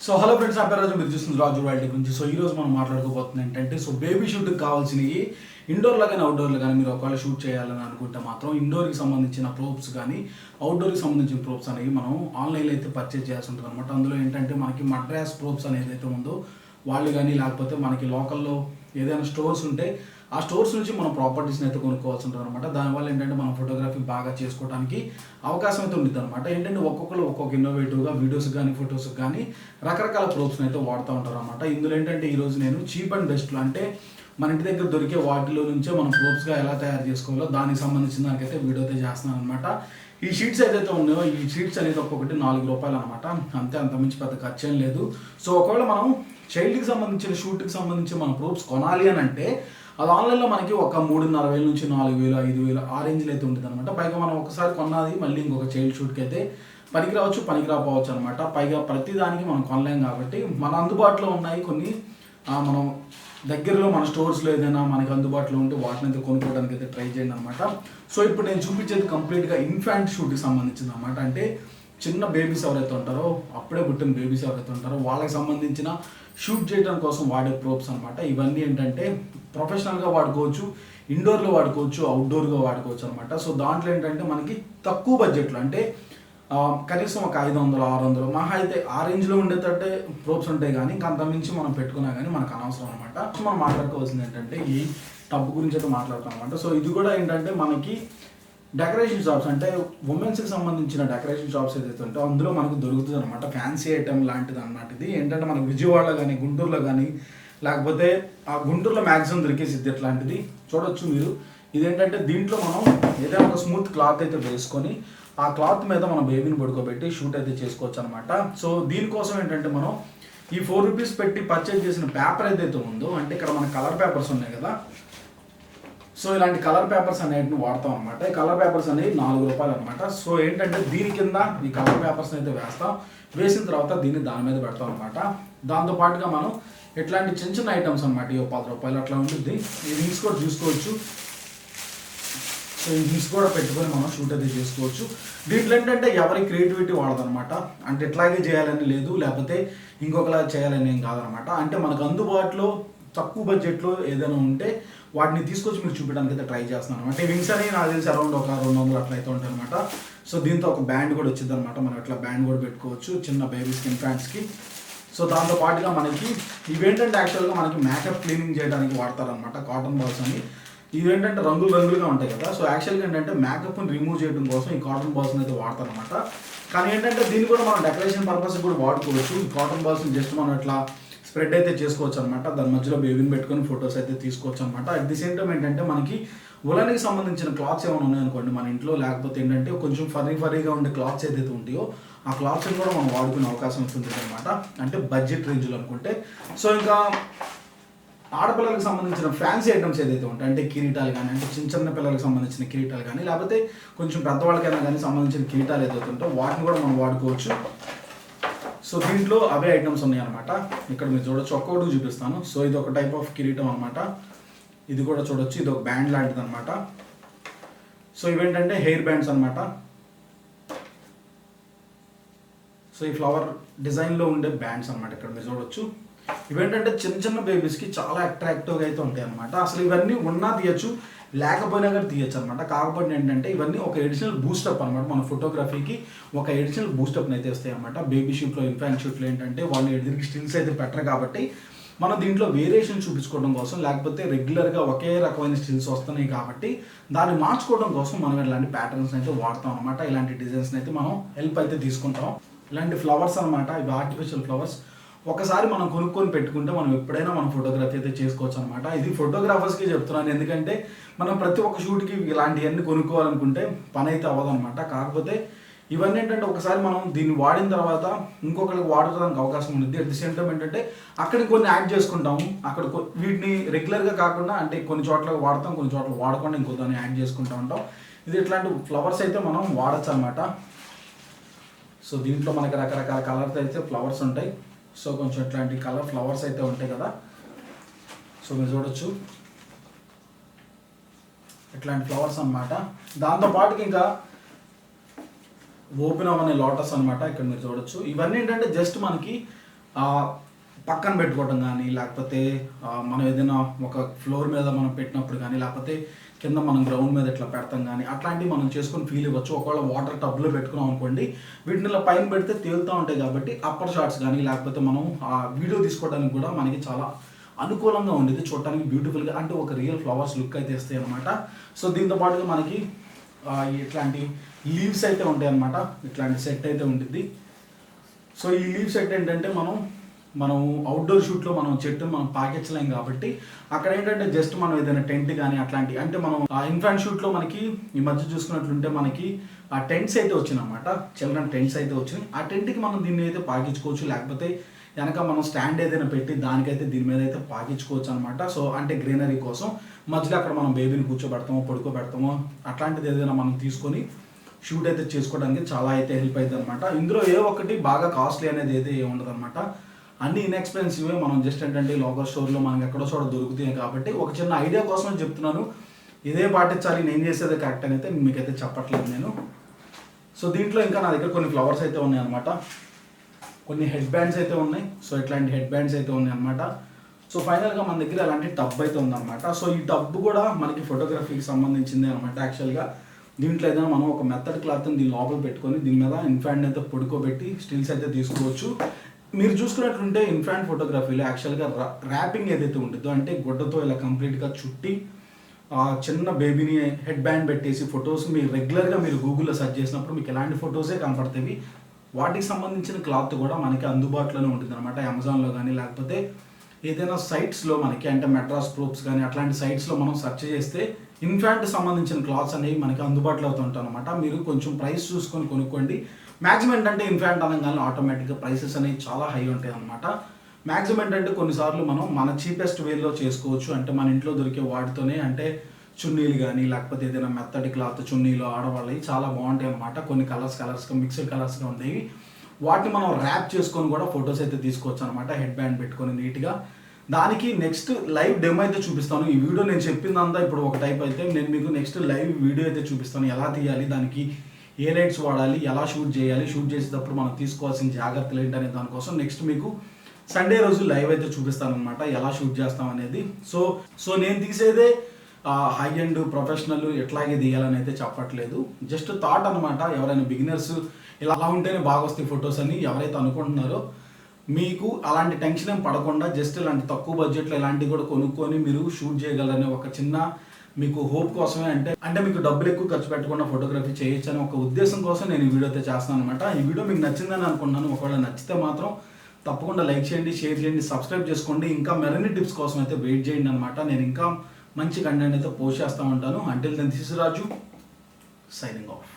So hello friends, నా పేరు రాజు, మీరు చూస్తుంది రాజు రాయల్టీ గురించి. సో ఈ రోజు మనం మాట్లాడుకోబోతుంది ఏంటంటే, సో బేబీ షూట్కి కావాల్సినవి ఇండోర్లో కానీ అవుట్డోర్లో కానీ మీరు ఒకవేళ షూట్ చేయాలని అనుకుంటే మాత్రం ఇండోర్కి సంబంధించిన ప్రోప్స్ కానీ అవుట్డోర్కి సంబంధించిన ప్రోప్స్ అనేవి మనం ఆన్లైన్లో అయితే పర్చేజ్ చేయాల్సి ఉంటుంది అనమాట. అందులో ఏంటంటే మనకి మద్రాస్ ప్రోప్స్ అనేది అయితే ఉందో వాళ్ళు కానీ, లేకపోతే మనకి లోకల్లో ఏదైనా స్టోర్స్ ఉంటే ఆ స్టోర్స్ నుంచి మనం ప్రాపర్టీస్ని అయితే కొనుక్కోవాల్సి ఉంటుంది అనమాట. దానివల్ల ఏంటంటే మనం ఫోటోగ్రఫీ బాగా చేసుకోవడానికి అవకాశం అయితే ఉంటుంది అనమాట. ఏంటంటే ఒక్కొక్కరు ఒక్కొక్క ఇన్నోవేటివ్గా వీడియోస్ కానీ ఫొటోస్కి కానీ రకరకాల ప్రోప్స్ని అయితే వాడుతూ ఉంటారు అనమాట. ఇందులో ఏంటంటే ఈరోజు నేను చీప్ అండ్ బెస్ట్లో, అంటే మన ఇంటి దగ్గర దొరికే వాటిలో నుంచే మనం ప్రోప్స్గా ఎలా తయారు చేసుకోవాలో దానికి సంబంధించిన దానికైతే వీడియో అయితే చేస్తున్నాను అనమాట. ఈ షీట్స్ ఏదైతే ఉన్నాయో ఈ షీట్స్ అనేది ఒక్కొక్కటి ₹4 అనమాట. అంతమించి పెద్ద ఖర్చు ఏం లేదు. సో ఒకవేళ మనం చైల్డ్కి సంబంధించిన షూట్కి సంబంధించి మన ప్రూఫ్స్ కొనాలి అని అంటే అది ఆన్లైన్లో మనకి ఒక 3,500 నుంచి 4,000, 5,000 ఆ రేంజ్లో అయితే ఉంటుంది అనమాట. పైగా మనం ఒకసారి కొన్నది మళ్ళీ ఇంకొక చైల్డ్ షూట్కి అయితే పనికి రావచ్చు, పనికి రాకపోవచ్చు అనమాట. పైగా ప్రతి దానికి మనం కొనలేం కాబట్టి మన అందుబాటులో ఉన్నాయి కొన్ని, మనం దగ్గరలో మన స్టోర్స్లో ఏదైనా మనకి అందుబాటులో ఉంటే వాటిని అయితే కొనుక్కోవడానికి అయితే ట్రై చేయండి అనమాట. సో ఇప్పుడు నేను చూపించేది కంప్లీట్గా ఇన్ఫాంట్ షూట్కి సంబంధించింది అనమాట. అంటే చిన్న బేబీస్ ఎవరైతే ఉంటారో, అప్పుడే పుట్టిన బేబీస్ ఎవరైతే ఉంటారో వాళ్ళకి సంబంధించిన షూట్ చేయడం కోసం వాడే ప్రోప్స్ అనమాట. ఇవన్నీ ఏంటంటే ప్రొఫెషనల్గా వాడుకోవచ్చు, ఇండోర్లో వాడుకోవచ్చు, అవుట్డోర్గా వాడుకోవచ్చు అనమాట. సో దాంట్లో ఏంటంటే మనకి తక్కువ బడ్జెట్లో, అంటే కనీసం ఒక 500, 600 మహా అయితే ఆ రేంజ్లో ఉండేటట్టే ప్రోప్స్ ఉంటాయి. కానీ ఇంకా అంతమించి మనం పెట్టుకున్నా కానీ మనకు అనవసరం అనమాట. మనం మాట్లాడుకోవాల్సింది ఏంటంటే ఈ టబ్ గురించి అయితే మాట్లాడతాం అనమాట. సో ఇది కూడా ఏంటంటే మనకి డెకరేషన్ షాప్స్, అంటే ఉమెన్స్కి సంబంధించిన డెకరేషన్ షాప్స్ ఏదైతే ఉంటే అందులో మనకు దొరుకుతుంది అనమాట. ఫ్యాన్సీ ఐటమ్ లాంటిది అనమాట. ఇది ఏంటంటే మనకు విజయవాడలో కానీ, గుంటూరులో కానీ, లేకపోతే ఆ గుంటూరులో మ్యాక్సిమం దొరికేసిద్ది ఇట్లాంటిది చూడొచ్చు మీరు. ఇదేంటంటే దీంట్లో మనం ఏదైనా ఒక స్మూత్ క్లాత్ అయితే వేసుకొని ఆ క్లాత్ మీద మనం బేబీని పడుకోబెట్టి షూట్ అయితే చేసుకోవచ్చు అనమాట. సో దీనికోసం ఏంటంటే మనం ఈ ₹4 పెట్టి పర్చేజ్ చేసిన పేపర్ ఏదైతే ఉందో, అంటే ఇక్కడ మన కలర్ పేపర్స్ ఉన్నాయి కదా, సో ఇలాంటి కలర్ పేపర్స్ అనేటిని వాడతాం అనమాట. ఈ కలర్ పేపర్స్ అనేవి ₹4 అనమాట. సో ఏంటంటే దీని కింద ఈ కలర్ పేపర్స్ అయితే వేస్తాం. వేసిన తర్వాత దీన్ని దాని మీద పెడతాం అనమాట. దాంతోపాటుగా మనం ఇట్లాంటి చిన్న చిన్న ఐటమ్స్ అనమాట, ఇవి ₹10 అట్లా ఉంటుంది. ఈ రింగ్స్ కూడా చూసుకోవచ్చు. సో ఈ రింగ్స్ కూడా పెట్టుకొని మనం షూట్ అయితే చేసుకోవచ్చు. దీంట్లో ఏంటంటే ఎవరి క్రియేటివిటీ వాడదనమాట. అంటే ఇట్లాగే చేయాలని లేదు, లేకపోతే ఇంకొకలా చేయాలని ఏం కాదనమాట. అంటే మనకు అందుబాటులో తక్కువ బడ్జెట్లో ఏదైనా ఉంటే వాటిని తీసుకొచ్చి మీకు చూపించడానికి అయితే ట్రై చేస్తున్నాను అనమాట. ఈ వింగ్స్ అనేవి నాకు తెలిసి అరౌండ్ ఒక 200 అట్లా అయితే ఉంటాయి అనమాట. సో దీంతో ఒక బ్యాండ్ కూడా వచ్చింది అనమాట. మనం ఇట్లా బ్యాండ్ కూడా పెట్టుకోవచ్చు చిన్న బేబీస్కి, ఇన్ఫాంట్స్కి. సో దాంతో పాటుగా మనకి ఇవేంటంటే యాక్చువల్గా మనకి మేకప్ క్లీనింగ్ చేయడానికి వాడతారనమాట. కాటన్ బాల్స్ అని ఇవేంటంటే రంగులు రంగులుగా ఉంటాయి కదా. సో యాక్చువల్గా ఏంటంటే మేకప్ని రిమూవ్ చేయడం కోసం ఈ కాటన్ బాల్స్ని అయితే వాడతారనమాట. కానీ ఏంటంటే దీన్ని కూడా మనం డెకరేషన్ పర్పస్ కూడా వాడుకోవచ్చు. ఈ కాటన్ బాల్స్ని జస్ట్ మనం ఇట్లా స్ప్రెడ్ అయితే చేసుకోవచ్చు అనమాట. దాని మధ్యలో బేబీని పెట్టుకొని ఫొటోస్ అయితే తీసుకోవచ్చు అనమాట. అట్ ది సేమ్ టైం ఏంటంటే మనకి ఉలన్కి సంబంధించిన క్లాత్స్ ఏమైనా ఉన్నాయనుకోండి మన ఇంట్లో, లేకపోతే ఏంటంటే కొంచెం ఫరీగా ఉండే క్లాత్స్ ఏదైతే ఉంటాయో ఆ క్లాత్స్ని కూడా మనం వాడుకునే అవకాశం ఉంటుంది అనమాట. అంటే బడ్జెట్ రేంజ్లో అనుకుంటే. సో ఇంకా ఆడపిల్లలకు సంబంధించిన ఫ్యాన్సీ ఐటమ్స్ ఏదైతే ఉంటాయి, అంటే కిరీటాలు కానీ, అంటే చిన్న చిన్న పిల్లలకు సంబంధించిన కిరీటాలు కానీ, లేకపోతే కొంచెం పెద్దవాళ్ళకైనా కానీ సంబంధించిన కిరీటాలు ఏదైతే ఉంటాయో వాటిని కూడా మనం వాడుకోవచ్చు. సో దీంట్లో అవే ఐటమ్స్ ఉన్నాయి అనమాట. ఇక్కడ మీరు చూడొచ్చు, ఒక్కొక్కటి చూపిస్తాను. సో ఇది ఒక టైప్ ఆఫ్ కిరీటం అనమాట. ఇది కూడా చూడొచ్చు, ఇది ఒక బ్యాండ్ లాంటిది అనమాట. సో ఇవేంటంటే హెయిర్ బ్యాండ్స్ అనమాట. సో ఈ ఫ్లవర్ డిజైన్లో ఉండే బ్యాండ్స్ అనమాట. ఇక్కడ మీరు చూడొచ్చు, ఇవేంటంటే చిన్న చిన్న బేబీస్కి చాలా అట్రాక్టివ్గా అయితే ఉంటాయి అనమాట. అసలు ఇవన్నీ ఉన్నా తీయచ్చు, లేకపోయినా కానీ తీయచ్చు అనమాట. కాకపోతే ఏంటంటే ఇవన్నీ ఒక ఎడిషనల్ బూస్టప్ అనమాట. మన ఫోటోగ్రఫీకి ఒక ఎడిషనల్ బూస్టప్ని అయితే వస్తాయి అనమాట. బేబీ షూట్లో, ఇన్ఫాంట్ షూట్లో ఏంటంటే వాళ్ళు ఎదురికి స్టిల్స్ అయితే పెట్టరు కాబట్టి మనం దీంట్లో వేరియేషన్ చూపించుకోవడం కోసం, లేకపోతే రెగ్యులర్గా ఒకే రకమైన స్టిల్స్ వస్తున్నాయి కాబట్టి దాన్ని మార్చుకోవడం కోసం మనం ఇలాంటి ప్యాటర్న్స్ అయితే వాడతాం అనమాట. ఇలాంటి డిజైన్స్ని అయితే మనం హెల్ప్ అయితే తీసుకుంటాం. ఇలాంటి ఫ్లవర్స్ అనమాట, ఇవి ఆర్టిఫిషియల్ ఫ్లవర్స్. ఒకసారి మనం కొనుక్కొని పెట్టుకుంటే మనం ఎప్పుడైనా మనం ఫోటోగ్రఫీ అయితే చేసుకోవచ్చు అనమాట. ఇది ఫోటోగ్రాఫర్స్కి చెప్తున్నాను, ఎందుకంటే మనం ప్రతి ఒక్క షూట్కి ఇలాంటివన్నీ కొనుక్కోవాలనుకుంటే పని అయితే అవ్వదు అనమాట. కాకపోతే ఇవన్నీ ఏంటంటే ఒకసారి మనం దీన్ని వాడిన తర్వాత ఇంకొకరికి వాడుకోవడానికి అవకాశం ఉంటుంది. అట్ ది సేమ్ టైం ఏంటంటే అక్కడికి కొన్ని యాడ్ చేసుకుంటాము. అక్కడ వీటిని రెగ్యులర్గా కాకుండా, అంటే కొన్ని చోట్ల వాడతాం, కొన్ని చోట్ల వాడకుండా ఇంకో దాన్ని యాడ్ చేసుకుంటూ ఉంటాం. ఇది ఇట్లాంటి ఫ్లవర్స్ అయితే మనం వాడచ్చు అనమాట. సో దీంట్లో మనకి రకరకాల కలర్స్ అయితే ఫ్లవర్స్ ఉంటాయి. సో కొంచెం ఇట్లాంటి కలర్ ఫ్లవర్స్ అయితే ఉంటాయి కదా. సో మీరు చూడొచ్చు ఇట్లాంటి ఫ్లవర్స్ అనమాట. దాంతోపాటుకి ఇంకా ఓపెన్ అవ్వనే లోటస్ అనమాట. ఇక్కడ మీరు చూడొచ్చు. ఇవన్నీ ఏంటంటే జస్ట్ మనకి పక్కన పెట్టుకోవడం కానీ, లేకపోతే మనం ఏదైనా ఒక ఫ్లోర్ మీద మనం పెట్టినప్పుడు కానీ, లేకపోతే కింద మనం గ్రౌండ్ మీద ఇట్లా పెడతాం కానీ, అట్లాంటివి మనం చేసుకొని ఫీల్ ఇవ్వచ్చు. ఒకవేళ వాటర్ టబ్లో పెట్టుకున్నాం అనుకోండి, వీటిని ఇలా పైన పెడితే తేలుతూ ఉంటాయి కాబట్టి అప్పర్ షాట్స్ కానీ, లేకపోతే మనం వీడియో తీసుకోవడానికి కూడా మనకి చాలా అనుకూలంగా ఉండేది, చూడటానికి బ్యూటిఫుల్గా, అంటే ఒక రియల్ ఫ్లవర్స్ లుక్ అయితే ఇస్తాయి అనమాట. సో దీంతో పాటుగా మనకి ఇట్లాంటి లీవ్స్ అయితే ఉంటాయి అనమాట. ఇట్లాంటి సెట్ అయితే ఉంటుంది. సో ఈ లీవ్ సెట్ ఏంటంటే మనం అవుట్డోర్ షూట్లో మనం చెట్టును మనం పాకించలేం కాబట్టి అక్కడ ఏంటంటే జస్ట్ మనం ఏదైనా టెంట్ కానీ అట్లాంటి, అంటే మనం ఇన్ఫాంట్ షూట్లో మనకి ఈ మధ్య చూసుకున్నట్లుంటే మనకి ఆ టెంట్స్ అయితే వచ్చినాయి అనమాట. చిల్డ్రన్ టెంట్స్ అయితే వచ్చినాయి. ఆ టెంట్కి మనం దీన్ని అయితే పాకించుకోవచ్చు, లేకపోతే వెనక మనం స్టాండ్ ఏదైనా పెట్టి దానికైతే దీని మీద అయితే పాకించుకోవచ్చు అనమాట. సో అంటే గ్రీనరీ కోసం మధ్యలో అక్కడ మనం బేబీని కూర్చోబెడతామో పడుకోబెడతామో అట్లాంటిది ఏదైనా మనం తీసుకొని షూట్ అయితే చేసుకోవడానికి చాలా అయితే హెల్ప్ అవుతుంది అనమాట. ఇందులో ఏ ఒక్కటి బాగా కాస్ట్లీ అనేది అయితే ఉండదు అనమాట. అన్ని ఇన్ఎక్స్పెన్సివే. మనం జస్ట్ ఏంటంటే లోకల్ స్టోర్లో మనకి ఎక్కడో చోట దొరుకుతాయి కాబట్టి ఒక చిన్న ఐడియా కోసమే చెప్తున్నాను. ఇదే పాటించాలి, నేను చేసేది కరెక్ట్ అని అయితే మీకైతే చెప్పట్లేదు నేను. సో దీంట్లో ఇంకా నా దగ్గర కొన్ని ఫ్లవర్స్ అయితే ఉన్నాయి అనమాట, కొన్ని హెడ్ బ్యాండ్స్ అయితే ఉన్నాయి. సో ఇట్లాంటి హెడ్ బ్యాండ్స్ అయితే ఉన్నాయి అనమాట. సో ఫైనల్గా మన దగ్గర అలాంటి టబ్ అయితే ఉందన్నమాట. సో ఈ టబ్ కూడా మనకి ఫోటోగ్రఫీకి సంబంధించింది అనమాట. యాక్చువల్గా దీంట్లో ఏదైనా మనం ఒక మెత్తడ్ క్లాత్ని దీని లోపల పెట్టుకొని దీని మీద ఇన్ఫాంట్ అయితే పడుకోబెట్టి స్టిల్స్ అయితే తీసుకోవచ్చు. మీరు చూసుకున్నట్లుంటే ఇన్ఫాంట్ ఫోటోగ్రఫీలో యాక్చువల్గా ర్యాపింగ్ ఏదైతే ఉంటుందో, అంటే గుడ్డతో ఇలా కంప్లీట్గా చుట్టి చిన్న బేబీని హెడ్ బ్యాండ్ పెట్టేసి ఫొటోస్ మీరు రెగ్యులర్గా మీరు గూగుల్లో సెర్చ్ చేసినప్పుడు మీకు ఎలాంటి ఫొటోసే కనపడతాయి. వాటికి సంబంధించిన క్లాత్ కూడా మనకి అందుబాటులోనే ఉంటుంది అనమాట. అమెజాన్లో కానీ లేకపోతే ఏదైనా సైట్స్లో మనకి, అంటే మెట్రాస్ ప్రూఫ్స్ కానీ అట్లాంటి సైట్స్లో మనం సెర్చ్ చేస్తే ఇన్ఫాంట్ సంబంధించిన క్లాత్స్ అనేవి మనకి అందుబాటులో అవుతుంటాయి అనమాట. మీరు కొంచెం ప్రైస్ చూసుకొని కొనుక్కోండి. మ్యాక్సిమం ఏంటంటే ఇన్ఫాంట్ అనగానే ఆటోమేటిక్గా ప్రైసెస్ అనేవి చాలా హై ఉంటాయి అనమాట. మ్యాక్సిమం ఏంటంటే కొన్నిసార్లు మనం మన చీపెస్ట్ వేలో చేసుకోవచ్చు. అంటే మన ఇంట్లో దొరికే వాటితోనే, అంటే చున్నీలు కానీ లేకపోతే ఏదైనా మెత్తటి క్లాత్ చున్నీలు ఆడవాళ్ళవి చాలా బాగుంటాయి అనమాట. కొన్ని కలర్స్గా మిక్స్డ్ కలర్స్గా ఉండేవి. వాటిని మనం ర్యాప్ చేసుకొని కూడా ఫొటోస్ అయితే తీసుకోవచ్చు అనమాట, హెడ్ బ్యాండ్ పెట్టుకొని నీట్గా. దానికి నెక్స్ట్ లైవ్ డెమో అయితే చూపిస్తాను. ఈ వీడియో నేను చెప్పిందంతా ఇప్పుడు ఒక టైప్ అయితే, నేను మీకు నెక్స్ట్ లైవ్ వీడియో అయితే చూపిస్తాను. ఎలా తీయాలి, దానికి ఏ లైట్స్ వాడాలి, ఎలా షూట్ చేయాలి, షూట్ చేసేటప్పుడు మనం తీసుకోవాల్సిన జాగ్రత్తలు ఏంటనే దానికోసం నెక్స్ట్ మీకు సండే రోజు లైవ్ అయితే చూపిస్తాను అనమాట, ఎలా షూట్ చేస్తాం అనేది. సో నేను తీసేదే హై అండ్ ప్రొఫెషనల్ ఎట్లాగే తీయాలని అయితే చెప్పట్లేదు, జస్ట్ థాట్ అనమాట. ఎవరైనా బిగినర్స్ ఇలా ఉంటేనే బాగా వస్తాయి ఫొటోస్ అని ఎవరైతే అనుకుంటున్నారో, మీకు అలాంటి టెన్షన్ ఏం పడకుండా జస్ట్ ఇలాంటి తక్కువ బడ్జెట్లో ఇలాంటివి కూడా కొనుక్కొని మీరు షూట్ చేయగలరనే ఒక చిన్న మీకు హోప్ కోసమే, అంటే మీకు డబ్బులు ఎక్కువ ఖర్చు పెట్టకుండా ఫోటోగ్రఫీ చేయొచ్చు అనే ఒక ఉద్దేశం కోసం నేను ఈ వీడియో అయితే చేస్తాను అనమాట. ఈ వీడియో మీకు నచ్చిందని అనుకుంటున్నాను. ఒకవేళ నచ్చితే మాత్రం తప్పకుండా లైక్ చేయండి, షేర్ చేయండి, సబ్స్క్రైబ్ చేసుకోండి. ఇంకా మరిన్ని టిప్స్ కోసం అయితే వెయిట్ చేయండి అనమాట. నేను ఇంకా మంచి కంటెంట్ అయితే పోస్ట్ చేస్తూ ఉంటాను. Until then this is Raju signing of.